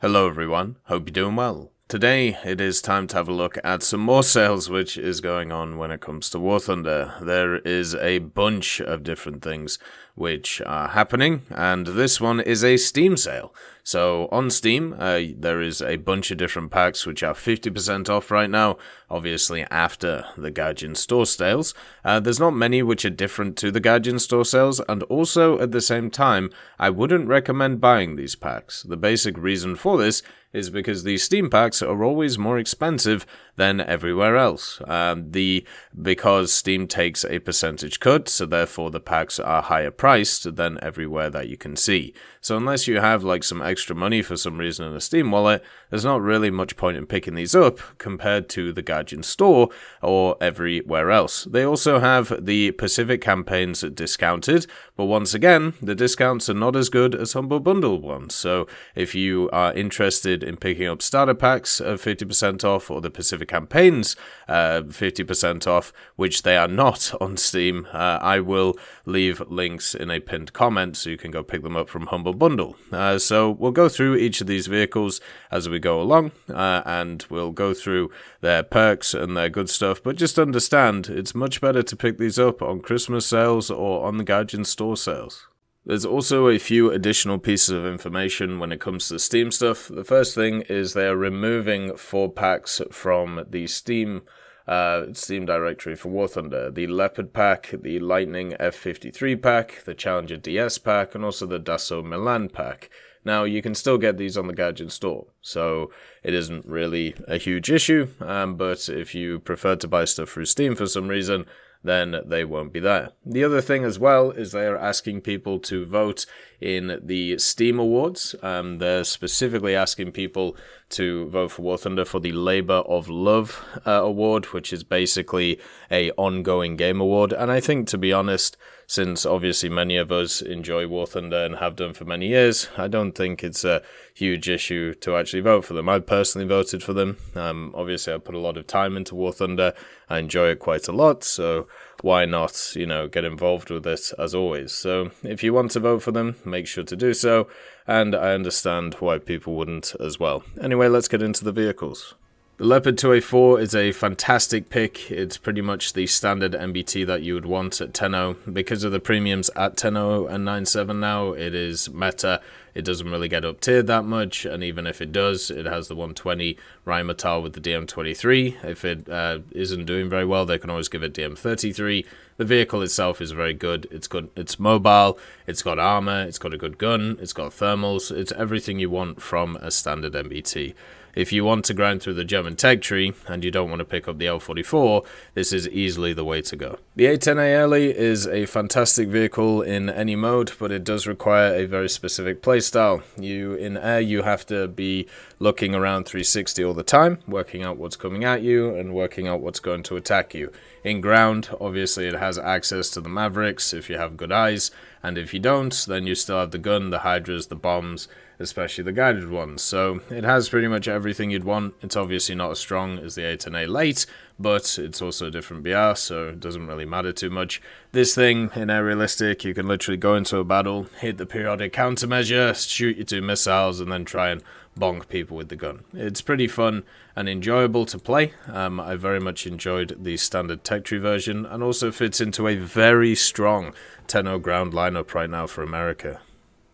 Hello everyone, hope you're doing well. Today it is time to have a look at some more sales which is going on when it comes to War Thunder. There is a bunch of different things which are happening, and this one is a Steam sale. So on Steam, there is a bunch of different packs which are 50% off right now, obviously after the Gaijin Store sales. There's not many which are different to the Gaijin Store sales, and also at the same time, I wouldn't recommend buying these packs. The basic reason for this is because these Steam packs are always more expensive than everywhere else. Because Steam takes a percentage cut, so therefore the packs are higher priced than everywhere that you can see. So unless you have like some extra money for some reason in a Steam wallet, there's not really much point in picking these up compared to the Gaijin Store or everywhere else. They also have the Pacific campaigns discounted, but once again, the discounts are not as good as Humble Bundle ones. So if you are interested in picking up starter packs of 50% off or the Pacific campaigns 50% off, which they are not on Steam, I will leave links in a pinned comment so you can go pick them up from Humble Bundle. So we'll go through each of these vehicles as we go along, and we'll go through their perks and their good stuff, but just understand it's much better to pick these up on Christmas sales or on the Gaijin Store sales. There's also a few additional pieces of information when it comes to the Steam stuff. The first thing is they are removing 4 packs from the Steam directory for War Thunder. The Leopard pack, the Lightning F53 pack, the Challenger DS pack, and also the Dassault Milan pack. Now, you can still get these on the Gaijin Store, so it isn't really a huge issue, but if you prefer to buy stuff through Steam for some reason, then they won't be there. The other thing as well is they are asking people to vote in the Steam Awards. They're specifically asking people to vote for War Thunder for the Labor of Love award, which is basically a ongoing game award. And I think, to be honest, since obviously many of us enjoy War Thunder and have done for many years, I don't think it's a huge issue to actually vote for them. I personally voted for them. Obviously, I put a lot of time into War Thunder. I enjoy it quite a lot, so why not, get involved with it as always. So if you want to vote for them, make sure to do so, and I understand why people wouldn't as well. Anyway, let's get into the vehicles. The Leopard 2A4 is a fantastic pick. It's pretty much the standard MBT that you would want at 10.0. Because of the premiums at 10.0 and 9.7 now, it is meta. It doesn't really get up tiered that much, and even if it does, it has the 120 Rheinmetall with the DM23. If it isn't doing very well, they can always give it DM33. The vehicle itself is very good. It's mobile, it's got armor, it's got a good gun, it's got thermals, it's everything you want from a standard MBT. If you want to grind through the German tech tree and you don't want to pick up the L44, this is easily the way to go. The A-10A Early is a fantastic vehicle in any mode, but it does require a very specific playstyle. In air, you have to be looking around 360 all the time, working out what's coming at you and working out what's going to attack you. In ground, obviously it has access to the Mavericks if you have good eyes, and if you don't, then you still have the gun, the Hydras, the bombs, especially the guided ones. So it has pretty much everything you'd want. It's obviously not as strong as the A-10A Late, but it's also a different BR, so it doesn't really matter too much. This thing, in air realistic, you can literally go into a battle, hit the periodic countermeasure, shoot your 2 missiles, and then try and bonk people with the gun. It's pretty fun and enjoyable to play. I very much enjoyed the standard tech tree version, and also fits into a very strong 10.0 ground lineup right now for America.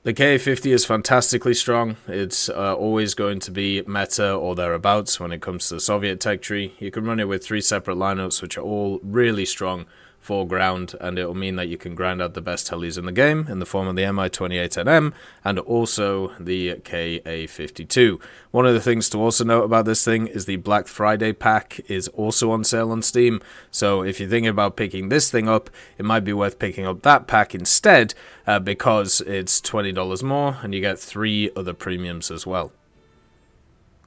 The KA-50 is fantastically strong. It's always going to be meta or thereabouts when it comes to the Soviet tech tree. You can run it with 3 separate lineups, which are all really strong for ground, and it will mean that you can grind out the best helis in the game in the form of the Mi-28NM and also the KA-52. One of the things to also note about this thing is the Black Friday pack is also on sale on Steam, so if you're thinking about picking this thing up, it might be worth picking up that pack instead because it's $20 more and you get 3 other premiums as well.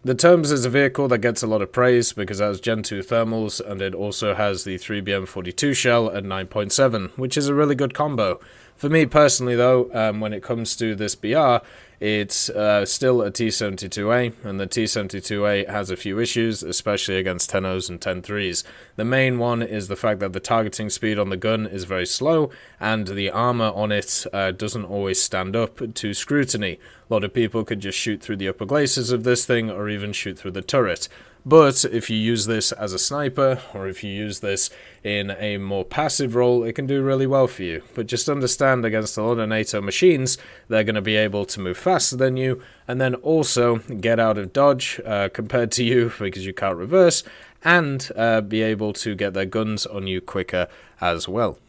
The TURMS is a vehicle that gets a lot of praise because it has Gen 2 thermals, and it also has the 3BM42 shell at 9.7, which is a really good combo. For me personally though, when it comes to this BR, it's still a T-72A, and the T-72A has a few issues, especially against 10-0s and 10-3s. The main one is the fact that the targeting speed on the gun is very slow, and the armor on it doesn't always stand up to scrutiny. A lot of people could just shoot through the upper glacis of this thing, or even shoot through the turret. But if you use this as a sniper, or if you use this in a more passive role, it can do really well for you. But just understand, against a lot of NATO machines, they're going to be able to move faster than you, and then also get out of dodge compared to you, because you can't reverse, and be able to get their guns on you quicker as well.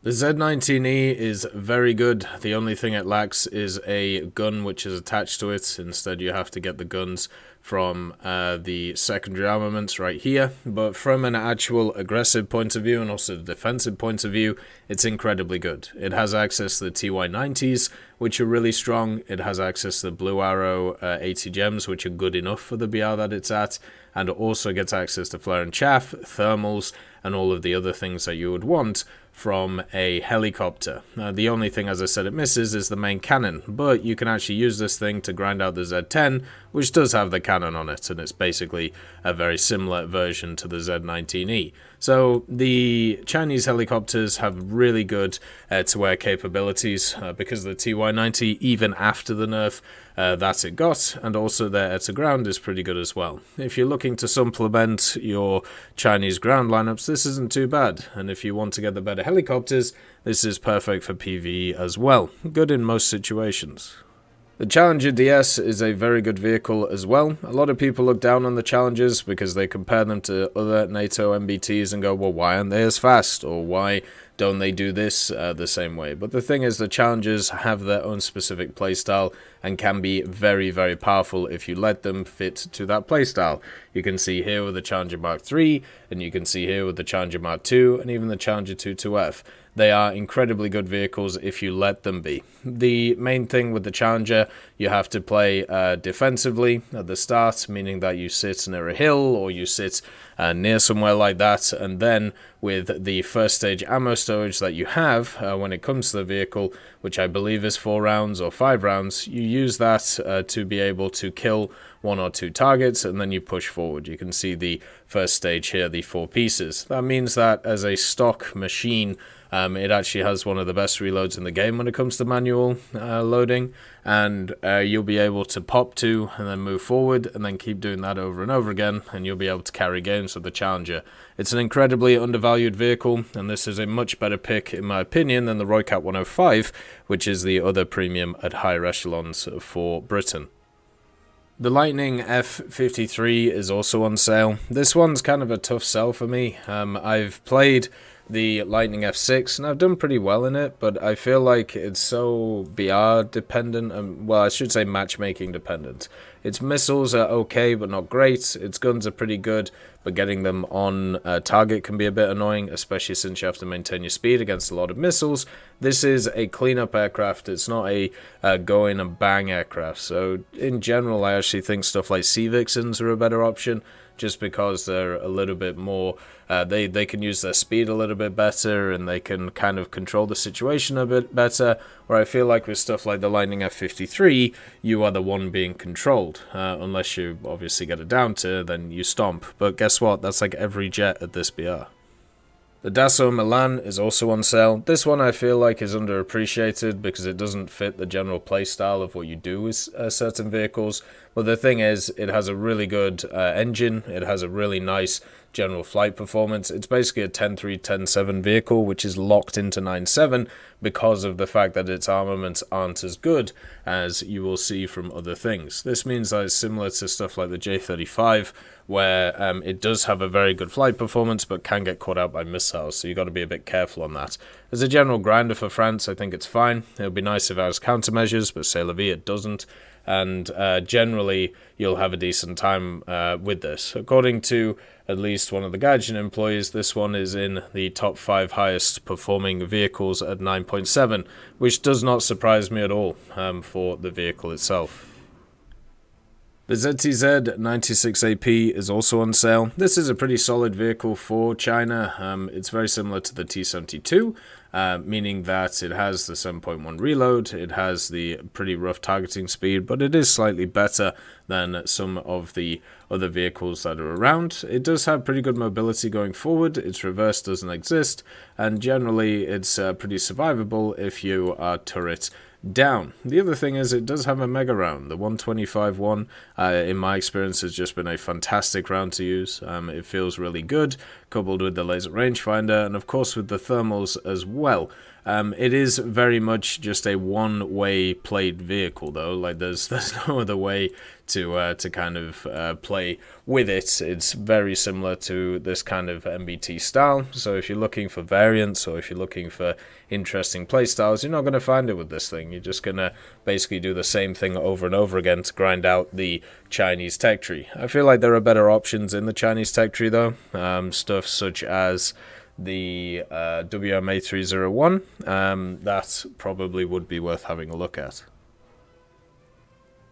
The Z19E is very good. The only thing it lacks is a gun which is attached to it. Instead, you have to get the guns from the secondary armaments right here. But from an actual aggressive point of view and also the defensive point of view, it's incredibly good. It has access to the TY90s, which are really strong. It has access to the Blue Arrow ATGMs, which are good enough for the BR that it's at, and it also gets access to flare and chaff, thermals, and all of the other things that you would want from a helicopter. The only thing, as I said, it misses is the main cannon, but you can actually use this thing to grind out the Z10, which does have the cannon on it, and it's basically a very similar version to the Z19E. So the Chinese helicopters have really good air-to-air capabilities because the TY90, even after the nerf that it got, and also their air-to-ground is pretty good as well. If you're looking to supplement your Chinese ground lineups, this isn't too bad, and if you want to get the better helicopters, this is perfect for PvE as well. Good in most situations. The Challenger DS is a very good vehicle as well. A lot of people look down on the Challengers because they compare them to other NATO MBTs and go, well, why aren't they as fast? Or why don't they do this the same way? But the thing is, the Challengers have their own specific playstyle and can be very, very powerful if you let them fit to that playstyle. You can see here with the Challenger Mark III, and you can see here with the Challenger Mark II, and even the Challenger 2-2F. They are incredibly good vehicles if you let them be. The main thing with the Challenger, you have to play defensively at the start, meaning that you sit near a hill or you sit near somewhere like that, and then with the first stage ammo storage that you have when it comes to the vehicle, which I believe is 4 rounds or 5 rounds, you use that to be able to kill 1 or 2 targets, and then you push forward. You can see the first stage here, the 4 pieces. That means that as a stock machine, it actually has one of the best reloads in the game when it comes to manual loading, and you'll be able to pop 2 and then move forward and then keep doing that over and over again, and you'll be able to carry games with the Challenger. It's an incredibly undervalued vehicle, and this is a much better pick in my opinion than the Roycat 105, which is the other premium at higher echelons for Britain. The Lightning F53 is also on sale. This one's kind of a tough sell for me. I've played the Lightning F6 and I've done pretty well in it, but I feel like it's so BR dependent, and well, I should say matchmaking dependent. Its missiles are okay but not great, its guns are pretty good, but getting them on target can be a bit annoying, especially since you have to maintain your speed against a lot of missiles. This is a cleanup aircraft, it's not a go in and bang aircraft, so in general I actually think stuff like Sea Vixens are a better option, just because they're a little bit more, they can use their speed a little bit better, and they can kind of control the situation a bit better, where I feel like with stuff like the Lightning F53, you are the one being controlled. Unless you obviously get it down to, then you stomp. But guess what? That's like every jet at this BR. The Dassault Milan is also on sale. This one I feel like is underappreciated because it doesn't fit the general playstyle of what you do with certain vehicles. But the thing is, it has a really good engine. It has a really nice general flight performance. It's basically a 10.3, 10.7 vehicle, which is locked into 9.7 because of the fact that its armaments aren't as good as you will see from other things. This means that it's similar to stuff like the J35, where it does have a very good flight performance but can get caught out by missiles, so you've got to be a bit careful on that. As a general grinder for France, I think it's fine. It would be nice if it has countermeasures, but c'est la vie, it doesn't. And generally, you'll have a decent time with this. According to at least one of the Gaijin employees, this one is in the top 5 highest performing vehicles at 9.7, which does not surprise me at all for the vehicle itself. The ZTZ-96AP is also on sale. This is a pretty solid vehicle for China. It's very similar to the T-72, meaning that it has the 7.1 reload, it has the pretty rough targeting speed, but it is slightly better than some of the other vehicles that are around. It does have pretty good mobility going forward, its reverse doesn't exist, and generally it's pretty survivable if you are turret down. The other thing is it does have a mega round. The 125 one, in my experience, has just been a fantastic round to use. It feels really good, coupled with the laser rangefinder, and of course with the thermals as well. It is very much just a one-way played vehicle, though. Like there's no other way to kind of play with it. It's very similar to this kind of MBT style. So if you're looking for variants or if you're looking for interesting play styles, you're not going to find it with this thing. You're just going to basically do the same thing over and over again to grind out the Chinese tech tree. I feel like there are better options in the Chinese tech tree, though. Stuff such as the WMA301, that probably would be worth having a look at.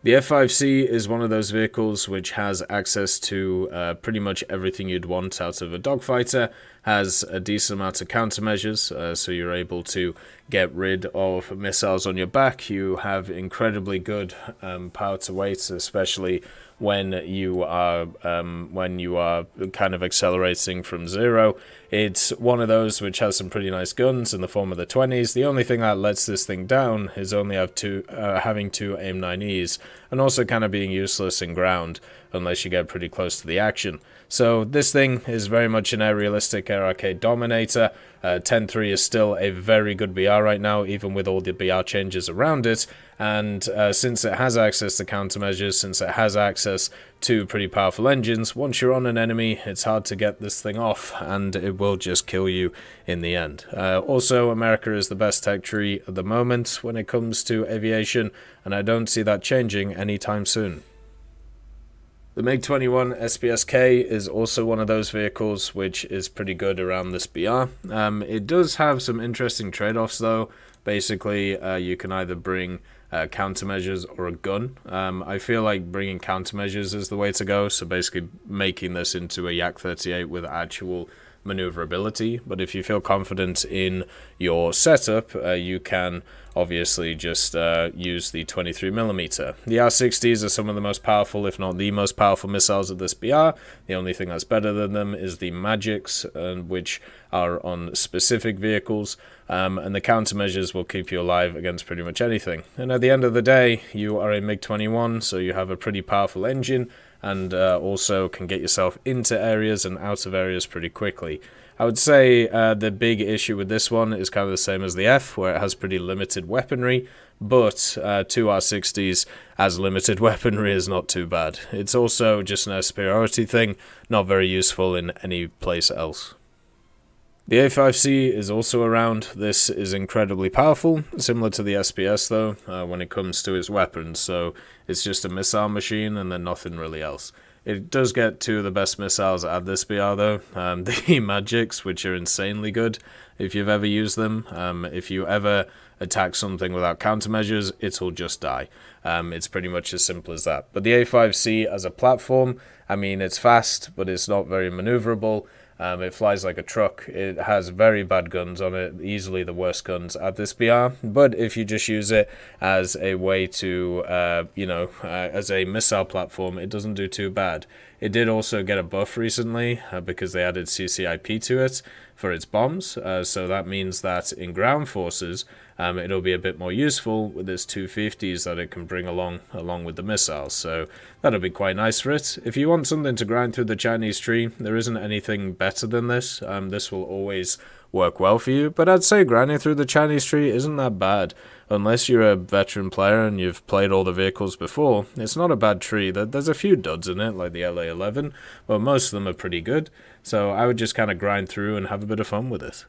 The F5C is one of those vehicles which has access to pretty much everything you'd want out of a dogfighter, has a decent amount of countermeasures, so you're able to get rid of missiles on your back. You have incredibly good power to weight, especially when you are kind of accelerating from zero. It's one of those which has some pretty nice guns in the form of the 20s. The only thing that lets this thing down is only having two AIM-9Es, and also kind of being useless in ground unless you get pretty close to the action. So this thing is very much an aerialistic air arcade dominator. 10.3 is still a very good BR right now, even with all the BR changes around it. And since it has access to countermeasures, since it has access to pretty powerful engines, once you're on an enemy, it's hard to get this thing off, and it will just kill you in the end. Also, America is the best tech tree at the moment when it comes to aviation, and I don't see that changing anytime soon. The MiG-21 SPSK is also one of those vehicles which is pretty good around this BR. It does have some interesting trade-offs, though. Basically, you can either bring countermeasures or a gun. I feel like bringing countermeasures is the way to go, so basically making this into a Yak-38 with actual maneuverability. But if you feel confident in your setup, you can obviously just use the 23mm. The R-60s are some of the most powerful, if not the most powerful missiles of this BR. The only thing that's better than them is the Magics, which are on specific vehicles, and the countermeasures will keep you alive against pretty much anything. And at the end of the day, you are a MiG-21, so you have a pretty powerful engine, and also can get yourself into areas and out of areas pretty quickly. I would say the big issue with this one is kind of the same as the F, where it has pretty limited weaponry, but two R60s as limited weaponry is not too bad. It's also just an air superiority thing, not very useful in any place else. The A5C is also around. This is incredibly powerful, similar to the SPS though, when it comes to its weapons, so it's just a missile machine and then nothing really else. It does get two of the best missiles at this BR though, the Magics, which are insanely good if you've ever used them. If you ever attack something without countermeasures, it'll just die. It's pretty much as simple as that. But the A5C as a platform, I mean, it's fast, but it's not very maneuverable. It flies like a truck. It has very bad guns on it, easily the worst guns at this BR. But if you just use it as a way to, as a missile platform, it doesn't do too bad. It did also get a buff recently because they added CCIP to it for its bombs. So that means that in ground forces, it'll be a bit more useful with its 250s that it can bring along with the missiles. So that'll be quite nice for it. If you want something to grind through the Chinese tree, there isn't anything better than this. This will always work well for you, but I'd say grinding through the Chinese tree isn't that bad. Unless you're a veteran player and you've played all the vehicles before, it's not a bad tree. There's a few duds in it, like the LA-11, but most of them are pretty good. So I would just kind of grind through and have a bit of fun with it.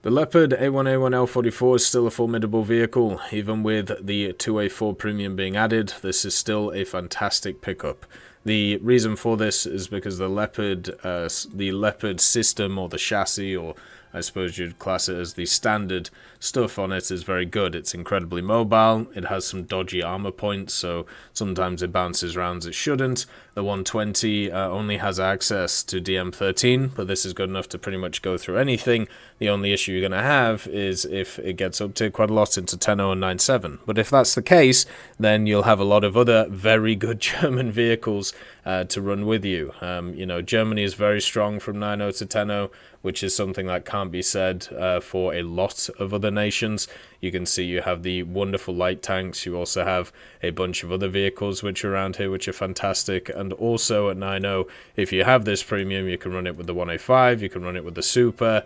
The Leopard A1A1 L44 is still a formidable vehicle. Even with the 2A4 Premium being added, this is still a fantastic pickup. The reason for this is because the Leopard system, or the chassis, or I suppose you'd class it as the standard stuff on it, is very good. It's incredibly mobile. It has some dodgy armor points, so sometimes it bounces rounds it shouldn't. The 120 only has access to DM13, but this is good enough to pretty much go through anything. The only issue you're going to have is if it gets upticked quite a lot into 10.0 and 9.7. But if that's the case, then you'll have a lot of other very good German vehicles to run with you. Germany is very strong from 9.0 to 10.0, which is something that can't be said for a lot of other nations. You can see you have the wonderful light tanks. You also have a bunch of other vehicles which are around here, which are fantastic. And also at 9.0, if you have this premium, you can run it with the 105, you can run it with the Super,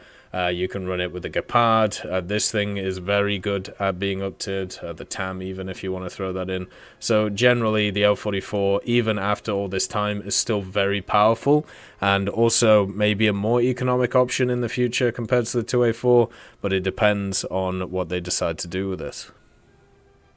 you can run it with the Gepard. This thing is very good at being uptiered, the TAM even, if you want to throw that in. So generally, the L44, even after all this time, is still very powerful, and also maybe a more economic option in the future compared to the 2A4, but it depends on what they decide to do with it.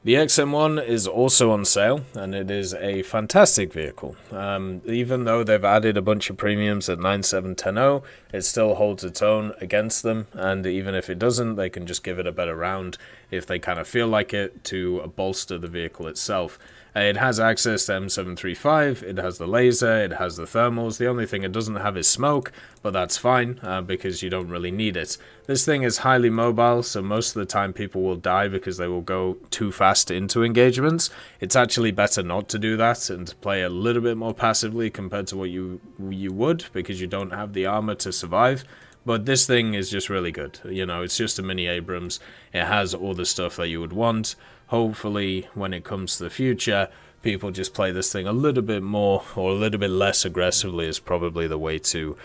The XM1 is also on sale, and it is a fantastic vehicle. Even though they've added a bunch of premiums at 9.7, 10.0, it still holds its own against them, and even if it doesn't, they can just give it a better round if they kind of feel like it, to bolster the vehicle itself. It has access to M735, it has the laser, it has the thermals. The only thing it doesn't have is smoke, but that's fine because you don't really need it. This thing is highly mobile, so most of the time people will die because they will go too fast into engagements. It's actually better not to do that and to play a little bit more passively compared to what you would, because you don't have the armor to survive. But this thing is just really good. It's just a mini Abrams. It has all the stuff that you would want. Hopefully, when it comes to the future, people just play this thing a little bit more or a little bit less aggressively is probably the way to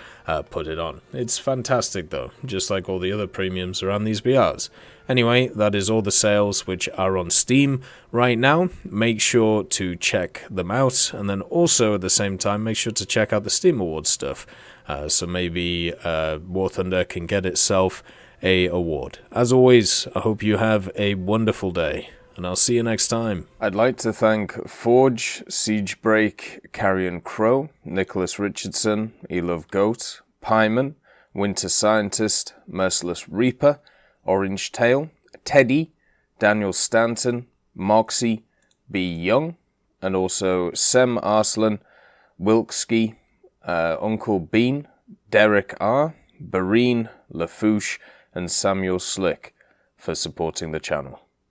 put it on. It's fantastic though, just like all the other premiums around these BRs. Anyway, that is all the sales which are on Steam right now. Make sure to check them out, and then also at the same time, make sure to check out the Steam Awards stuff. So maybe War Thunder can get itself an award. As always, I hope you have a wonderful day, and I'll see you next time. I'd like to thank Forge, Siegebreak, Carrion Crow, Nicholas Richardson, Elove Goat, Pyman, Winter Scientist, Merciless Reaper, Orange Tail, Teddy, Daniel Stanton, Moxie, B. Young, and also Sem Arslan, Wilkski, Uncle Bean, Derek R., Bareen, Lafouche, and Samuel Slick for supporting the channel.